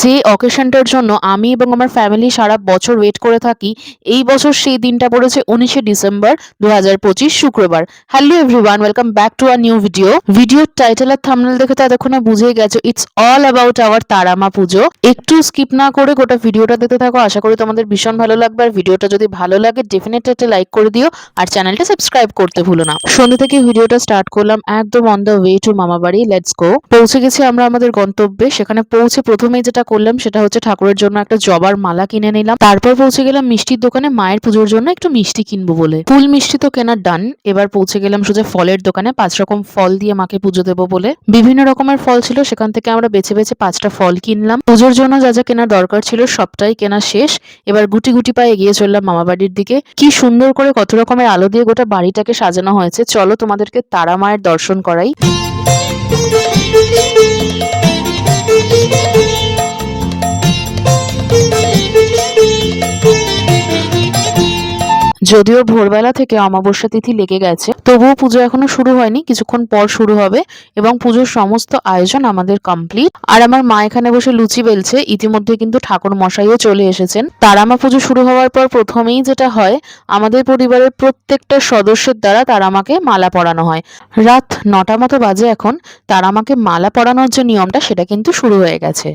যে অকেশনটার জন্য আমি এবং আমার ফ্যামিলি সারা বছর ওয়েট করে থাকি, এই বছর সেই দিনটা পড়েছে 19শে ডিসেম্বর 2025 শুক্রবার। Hello everyone, welcome back to a new video. ভিডিওর টাইটেল আর থাম্বনেল দেখে তো এতক্ষণে বুঝেই গেছো, it's all about our Tara Maa পুজো। একটু স্কিপ না করে গোটা ভিডিওটা দেখতে থাকো, আশা করি তোমাদের ভীষণ ভালো লাগবে। আর ভিডিওটা যদি ভালো লাগে ডেফিনেটলি একটা লাইক করে দিও আর চ্যানেলটা সাবস্ক্রাইব করতে ভুলো না। সন্ধ্যে থেকে ভিডিওটা স্টার্ট করলাম একদম অন দ্য ওয়ে টু মামাবাড়ি। Let's go. পৌঁছে গেছি আমরা আমাদের গন্তব্যে। সেখানে পৌঁছে প্রথমেই যেটা করলাম সেটা হচ্ছে ঠাকুরের জন্য একটা জবার মালা কিনে নিলাম। তারপর পৌঁছে গেলাম মিষ্টির দোকানে মায়ের পুজোর জন্য একটু মিষ্টি কিনবো বলে। ফুল মিষ্টি তো কেনার ডান। এবার পৌঁছে গেলাম সোজা ফলের দোকানে 5 রকম ফল দিয়ে মাকে পুজো দেবো বলে। বিভিন্ন রকমের ফল ছিল, সেখান থেকে আমরা বেছে বেছে 5টা ফল কিনলাম। পুজোর জন্য যা যা কেনার দরকার ছিল সবটাই কেনা শেষ। এবার গুটি গুটি পায়ে এগিয়ে চললাম মামাবাড়ির দিকে। কি সুন্দর করে কত রকমের আলো দিয়ে গোটা বাড়িটাকে সাজানো হয়েছে। চলো তোমাদেরকে তারা মায়ের দর্শন করাই। যদিও ভোরবেলা থেকে অমাবস্যা তিথি লেগে গেছে, তবুও পুজো এখনো শুরু হয়নি, কিছুক্ষণ পর শুরু হবে এবং পুজোর সমস্ত আয়োজন আমাদের কমপ্লিট। আর আমার মা এখানে বসে লুচি বেলছে। ইতিমধ্যে কিন্তু ঠাকুর মশাইও চলে এসেছেন। তারামা পুজো শুরু হওয়ার পর প্রথমেই যেটা হয়, আমাদের পরিবারের প্রত্যেকটা সদস্যের দ্বারা তারামাকে মালা পরানো হয়। রাত 9টা মতো বাজে এখন। তারামাকে মালা পরানোর যে নিয়মটা সেটা কিন্তু শুরু হয়ে গেছে।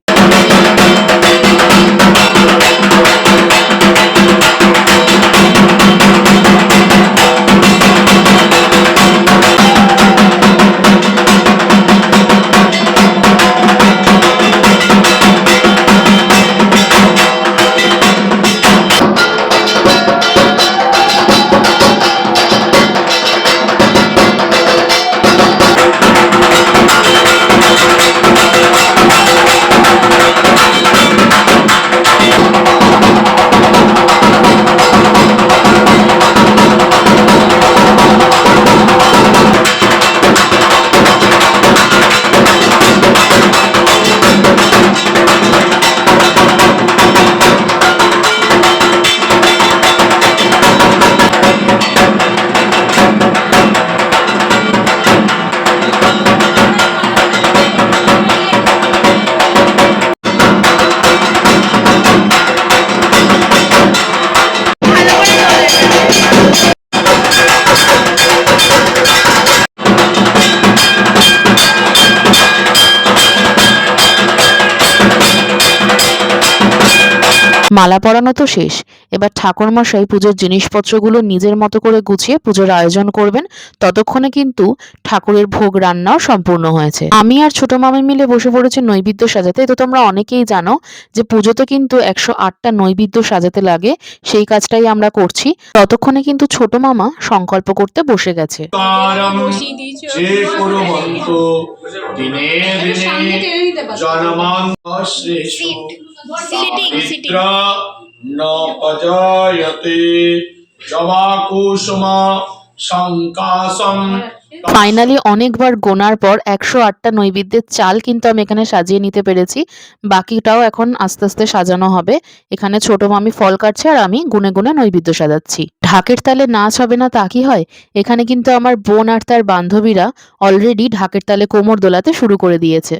মালা পরানো তো শেষ। এবার ঠাকুরমশাই পুজোর জিনিসপত্রগুলো নিজের মতো করে গুছিয়ে পুজোর আয়োজন করবেন। ততক্ষণে কিন্তু ঠাকুরের ভোগ রান্নাও সম্পূর্ণ হয়েছে। আমি আর ছোট মামি মিলে বসে পড়েছি নৈবেদ্য সাজাতে। তো তোমরা অনেকেই জানো যে পুজোতে কিন্তু 108টা নৈবেদ্য সাজাতে লাগে, সেই কাজটাই আমরা করছি। ততক্ষণে কিন্তু ছোট মামা সংকল্প করতে বসে গেছে। ফাইনালি অনেকবার গোনার পর 108টা নৈবেদ্যের চাল কিন্তু আমি এখানে সাজিয়ে নিতে পেরেছি। বাকিটাও এখন আস্তে আস্তে সাজানো হবে। এখানে ছোট মামি ফল কাটছে আর আমি গুনে গুনে নৈবেদ্য সাজাচ্ছি। ঢাকের তালে নাচ হবে না তা কি হয়? এখানে কিন্তু আমার বোন আর তার বান্ধবীরা অলরেডি ঢাকের তালে কোমর দোলাতে শুরু করে দিয়েছে।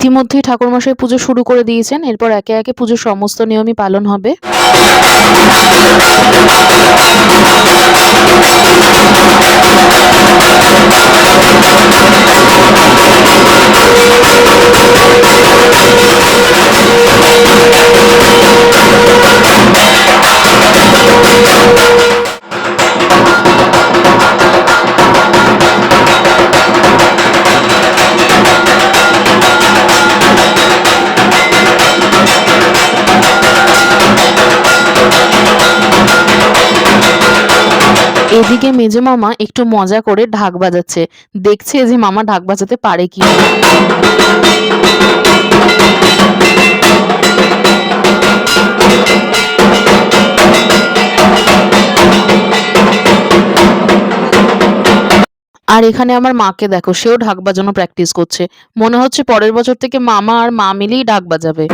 ইতিমধ্যেই ঠাকুরমশাই পুজো শুরু করে দিয়েছেন। এরপর একে একে পুজোর সমস্ত নিয়মই পালন হবে। এদিকে মেজো মামা একটু মজা করে ঢাক বাজাচ্ছে, দেখছে যে মামা ঢাক বাজাতে পারে কি। আর এখানে আমার মাকে দেখো, সেও ঢাক বাজানো প্র্যাকটিস করছে। মনে হচ্ছে পরের বছর থেকে মামা আর মা মিলেই ঢাক বাজাবে।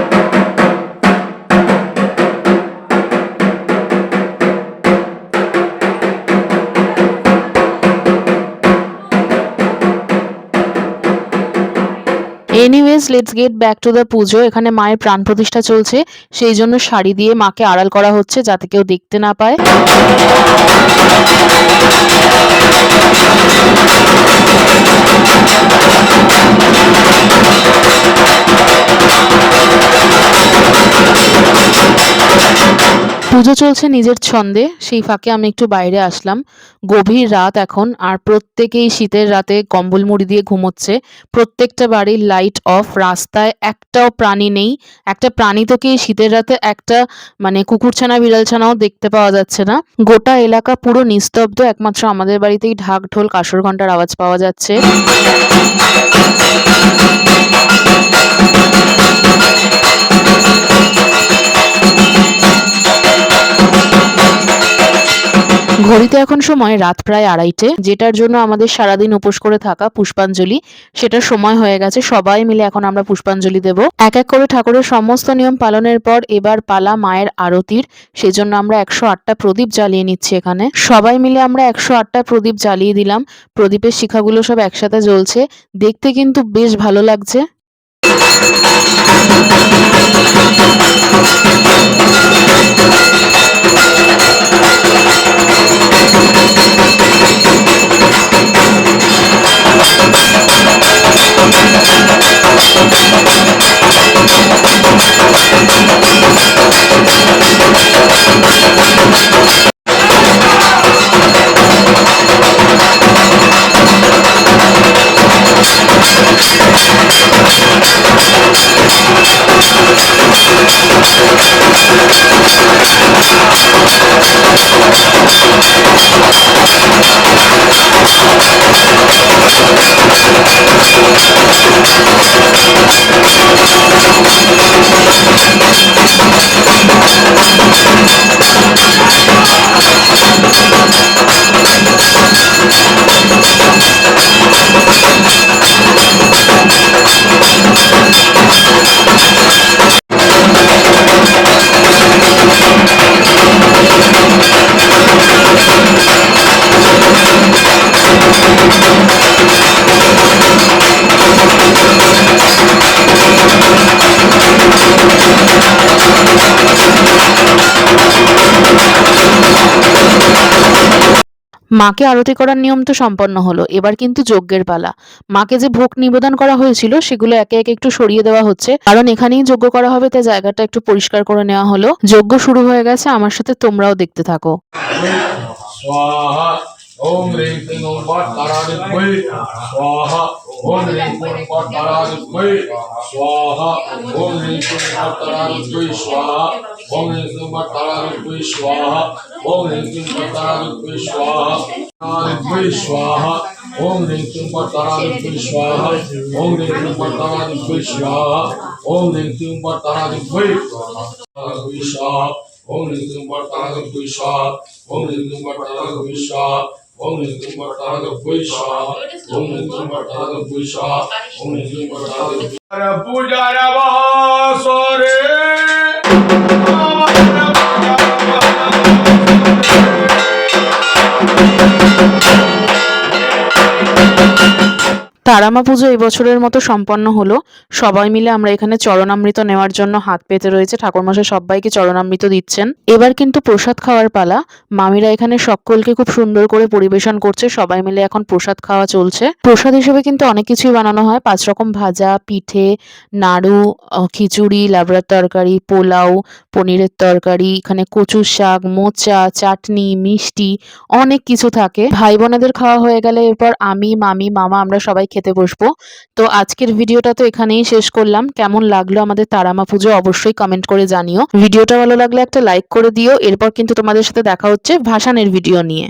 Anyways let's get back to the পুজো। এখানে মায়ের প্রাণ প্রতিষ্ঠা চলছে, সেই জন্য শাড়ি দিয়ে মাকে আড়াল করা হচ্ছে যাতে কেউ দেখতে না পায়। পুজো চলছে নিজের ছন্দে, সেই ফাঁকে আমি একটু বাইরে আসলাম। গভীর রাত এখন, আর প্রত্যেকেই শীতের রাতে কম্বল মুড়ি দিয়ে ঘুমোচ্ছে। প্রত্যেকটা বাড়ির লাইট অফ, রাস্তায় একটাও প্রাণী নেই। একটা প্রাণী তো কি শীতের রাতে একটা কুকুরছানা বিড়ালছানাও দেখতে পাওয়া যাচ্ছে না। গোটা এলাকা পুরো নিস্তব্ধ, একমাত্র আমাদের বাড়িতেই ঢাক ঢোল কাসর ঘন্টার আওয়াজ পাওয়া যাচ্ছে। ঘড়িতে এখন সময় রাত প্রায় 2:30, যেটার জন্য আমাদের সারাদিন উপোস করে থাকা পুষ্পাঞ্জলি সেটার সময় হয়ে গেছে। সবাই মিলে এখন আমরা পুষ্পাঞ্জলি দেব। এক এক করে ঠাকুরের সমস্ত নিয়ম পালনের পর এবার পালা মায়ের আরতির। সেজন্য আমরা 108টা প্রদীপ জ্বালিয়ে নিচ্ছি। এখানে সবাই মিলে আমরা 108টা প্রদীপ জ্বালিয়ে দিলাম। প্রদীপের শিখাগুলো সব একসাথে জ্বলছে, দেখতে কিন্তু বেশ ভালো লাগছে। মাকে আরতি করার নিয়ম তো সম্পন্ন হলো, এবার কিন্তু যজ্ঞের পালা। মাকে যে ভোগ নিবেদন করা হয়েছিল সেগুলো একে একে একটু সরিয়ে দেওয়া হচ্ছে, কারণ এখানেই যজ্ঞ করা হবে, তাই জায়গাটা একটু পরিষ্কার করে নেওয়া হলো। যজ্ঞ শুরু হয়ে গেছে, আমার সাথে তোমরাও দেখতে থাকো। ओम ह्रीं क्लीं ओं फट् तारादित्यै स्वाहा ओम ह्रीं क्लीं फट् तारादित्यै स्वाहा ओम ह्रीं क्लीं फट् तारादित्यै स्वाहा ओम ह्रीं क्लीं फट् तारादित्यै स्वाहा ओम ह्रीं क्लीं फट् तारादित्यै स्वाहा तारादित्यै स्वाहा ओम ह्रीं क्लीं फट् तारादित्यै स्वाहा ओम ह्रीं क्लीं फट् तारादित्यै स्वाहा ओम ह्रीं क्लीं फट् तारादित्यै स्वाहा ओम ह्रीं क्लीं फट् तारादित्यै स्वाहा ओम ह्रीं क्लीं फट् तारादित्यै स्वाहा ओम ह्रीं क्लीं फट् तारादित्यै स्वाहा ओम ह्रीं क्लीं फट् तारादित्यै स्वाहा ओम ह्रीं क्लीं फट् तारादित्यै पूजा नवासरे তারামা পুজো এই বছরের মতো সম্পন্ন হলো। সবাই মিলে আমরা এখানে চরণামৃত নেওয়ার জন্য হাত পেতে রয়েছে। ঠাকুরমশাই সবাইকে চরণামৃত দিচ্ছেন। এবার কিন্তু প্রসাদ খাওয়ার পালা। মামিরা এখানে সকলকে খুব সুন্দর করে পরিবেশন করছে। সবাই মিলে এখন প্রসাদ খাওয়া চলছে। প্রসাদ হিসেবে কিন্তু অনেক কিছুই বানানো হয়। 5 রকম ভাজা, পিঠে, নাড়ু, খিচুড়ি, লাবড়ার তরকারি, পোলাও, পনিরের তরকারি, এখানে কচুর শাক, মোচা, চাটনি, মিষ্টি অনেক কিছু থাকে। ভাই বোনেদের খাওয়া হয়ে গেলে এরপর আমি, মামি, মামা আমরা সবাই খেতে বসবো। তো আজকের ভিডিওটা তো এখানেই শেষ করলাম। কেমন লাগলো আমাদের তারামা পুজো অবশ্যই কমেন্ট করে জানিও। ভিডিওটা ভালো লাগলে একটা লাইক করে দিও। এরপর কিন্তু তোমাদের সাথে দেখা হচ্ছে ভাসানের ভিডিও নিয়ে।